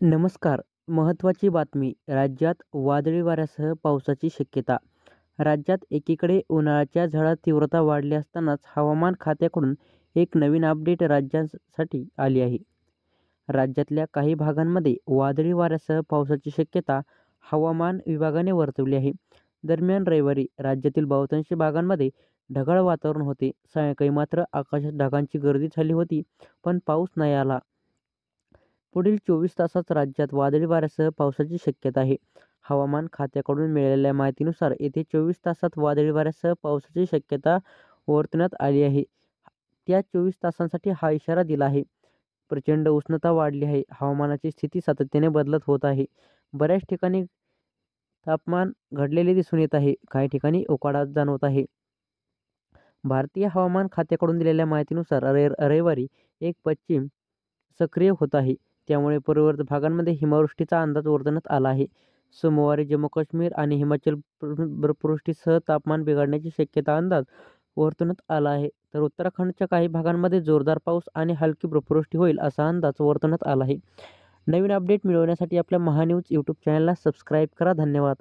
नमस्कार. महत्त्वाची बातमी. राज्यात वादळी वाऱ्यासह पावसाची शक्यता. राज्यात एकीकडे उन्हाळ्याच्या झळा तीव्रता वाढली असतानाच हवामान खात्याकडून एक नवीन अपडेट राज्यासाठी आली आहे. राज्यातल्या काही भागांमध्ये वादळी वाऱ्यासह पावसाची शक्यता हवामान विभागाने वर्तवली आहे. दरम्यान रविवारी राज्यातील बहुतांश भागांमध्ये ढगाळ वातावरण होते. सायंकाळी मात्र आकाशात ढगांची गर्दी झाली होती, पण पाऊस नाही आला. पुढील 24 तासात राज्यात वादळी वाऱ्यासह पावसाची शक्यता आहे. हवामान खात्याकडून मिळालेल्या माहितीनुसार येत्या 24 तासात वादळी वाऱ्यासह पावसाची शक्यता वर्तवण्यात आली आहे. त्या 24 तासांसाठी हा इशारा दिला आहे. प्रचंड उष्णता वाढली आहे. हवामानाची स्थिती सातत्याने बदलत होत आहे. बऱ्याच ठिकाणी तापमान घटलेले दिसून येत आहे. काही ठिकाणी उकाडा जाणवत आहे. भारतीय हवामान खात्याकडून दिलेल्या माहितीनुसार रविवारी एक पश्चिम सक्रिय होत आहे. त्यामुळे पूर्ववर्ती भागांमध्ये हिमवृष्टीचा अंदाज वर्तवण्यात आला आहे. सोमवारी जम्मू-काश्मीर आणि हिमाचल बर्फवृष्टीसह तापमान बिघडण्याची शक्यता अंदाज वर्तवण्यात आला आहे. तर उत्तराखंडच्या काही भागांमध्ये जोरदार पाऊस आणि हलकी बर्फवृष्टी होईल असा अंदाज वर्तवण्यात आला आहे. नवीन अपडेट मिळवण्यासाठी आपल्या महान्यूज यूट्यूब चॅनलला सबस्क्राईब करा. धन्यवाद.